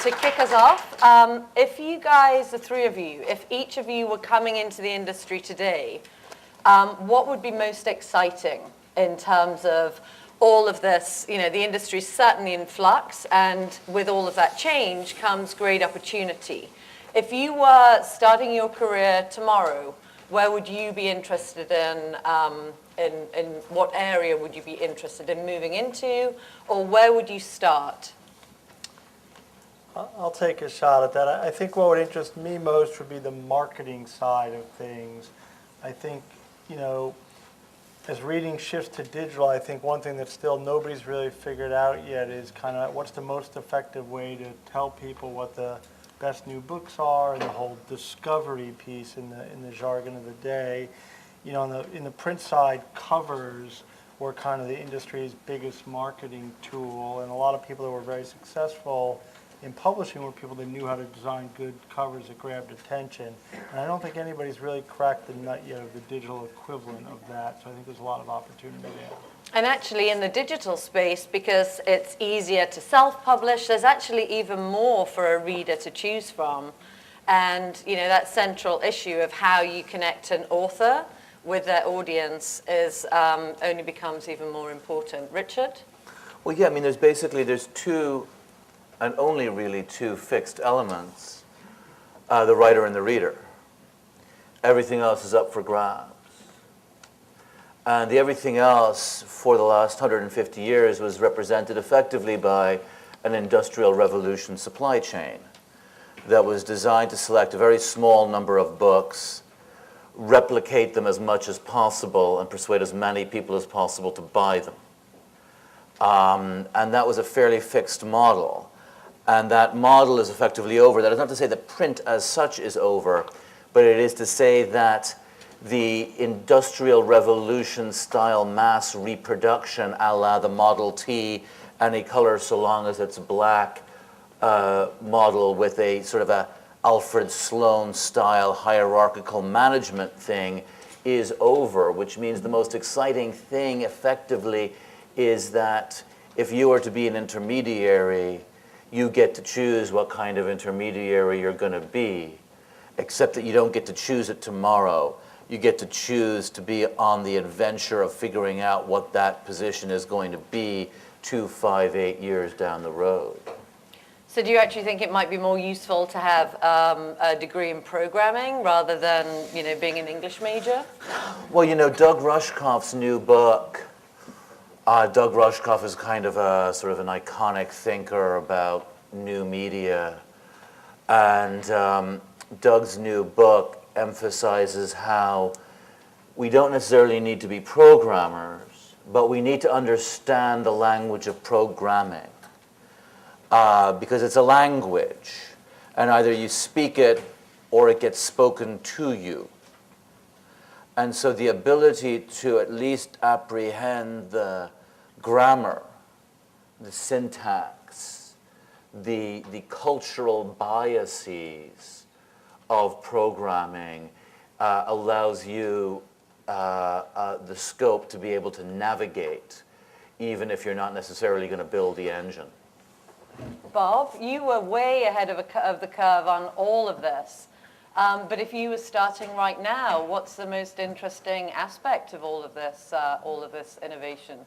to kick us off, if you guys, the three of you, if each of you were coming into the industry today, what would be most exciting in terms of all of this? You know, the industry is certainly in flux, and with all of that change comes great opportunity. If you were starting your career tomorrow, where would you be interested in what area would you be interested in moving into, or where would you start? I'll take a shot at that. I think what would interest me most would be the marketing side of things. I think, you know, as reading shifts to digital, I think one thing that still nobody's really figured out yet is kind of what's the most effective way to tell people what the best new books are, and the whole discovery piece in the jargon of the day. You know, in the print side, covers were kind of the industry's biggest marketing tool, and a lot of people that were very successful in publishing were people that knew how to design good covers that grabbed attention. And I don't think anybody's really cracked the nut yet of the digital equivalent of that, so I think there's a lot of opportunity there. And actually in the digital space, because it's easier to self-publish, there's actually even more for a reader to choose from. And you know, that central issue of how you connect an author with their audience is only becomes even more important. Richard? Well, yeah, I mean, there's two, and only really two fixed elements, the writer and the reader. Everything else is up for grabs. And the everything else for the last 150 years was represented effectively by an industrial revolution supply chain that was designed to select a very small number of books, replicate them as much as possible, and persuade as many people as possible to buy them. And that was a fairly fixed model. And that model is effectively over. That is not to say that print as such is over, but it is to say that the industrial revolution style mass reproduction a la the Model T, any color so long as it's black model with a sort of a Alfred Sloan style hierarchical management thing is over, which means the most exciting thing effectively is that if you are to be an intermediary, you get to choose what kind of intermediary you're going to be, except that you don't get to choose it tomorrow. You get to choose to be on the adventure of figuring out what that position is going to be 2, 5, 8 years down the road. So do you actually think it might be more useful to have a degree in programming rather than, you know, being an English major? Well, you know, Doug Rushkoff's new book, Doug Rushkoff is kind of a sort of an iconic thinker about new media. And Doug's new book emphasizes how we don't necessarily need to be programmers, but we need to understand the language of programming. Because it's a language, and either you speak it or it gets spoken to you. And so the ability to at least apprehend the grammar, the syntax, the cultural biases of programming allows you the scope to be able to navigate, even if you're not necessarily going to build the engine. Bob, you were way ahead of the curve on all of this. But if you were starting right now, what's the most interesting aspect of all of this innovation?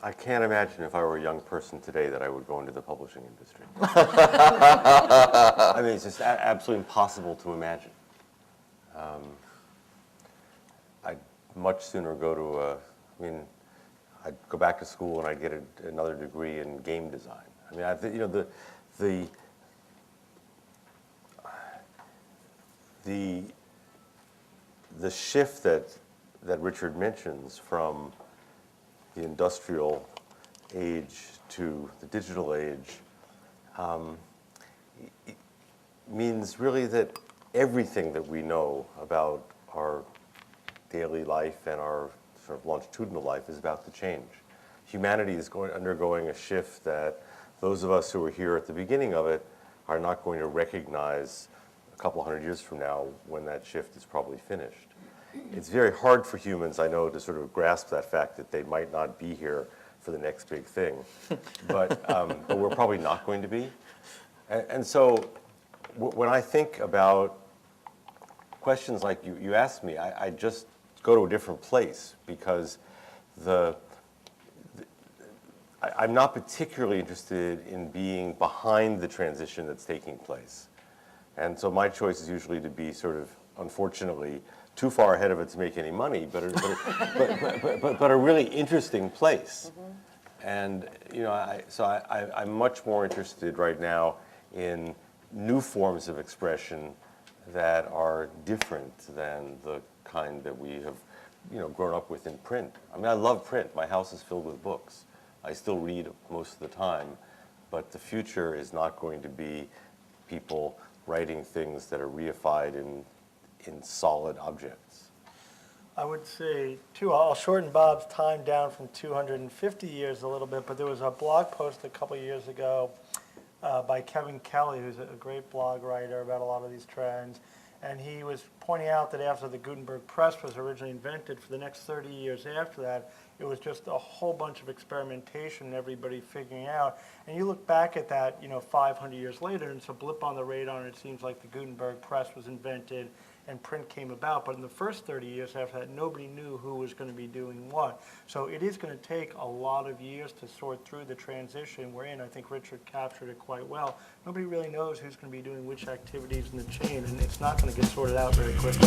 I can't imagine if I were a young person today that I would go into the publishing industry. I mean, it's just absolutely impossible to imagine. I'd much sooner go to I'd go back to school and I'd get another degree in game design. I mean, I think, you know, the shift that Richard mentions from the industrial age to the digital age it means really that everything that we know about our daily life and our sort of longitudinal life is about to change. Humanity is undergoing a shift that those of us who were here at the beginning of it are not going to recognize a couple hundred years from now when that shift is probably finished. It's very hard for humans, I know, to sort of grasp that fact that they might not be here for the next big thing. But we're probably not going to be. And so when I think about questions like you asked me, I just go to a different place because I'm not particularly interested in being behind the transition that's taking place. And so my choice is usually to be sort of, unfortunately, too far ahead of it to make any money, but a really interesting place. And I'm much more interested right now in new forms of expression that are different than the kind that we have, grown up with in print. I mean, I love print. My house is filled with books. I still read most of the time, but the future is not going to be people writing things that are reified in solid objects. I would say, too, I'll shorten Bob's time down from 250 years a little bit, but there was a blog post a couple of years ago by Kevin Kelly, who's a great blog writer about a lot of these trends, and he was pointing out that after the Gutenberg press was originally invented, for the next 30 years after that, it was just a whole bunch of experimentation and everybody figuring out. And you look back at that, 500 years later, and it's a blip on the radar, and it seems like the Gutenberg press was invented and print came about. But in the first 30 years after that, nobody knew who was going to be doing what. So it is going to take a lot of years to sort through the transition we're in. I think Richard captured it quite well. Nobody really knows who's going to be doing which activities in the chain, and it's not going to get sorted out very quickly.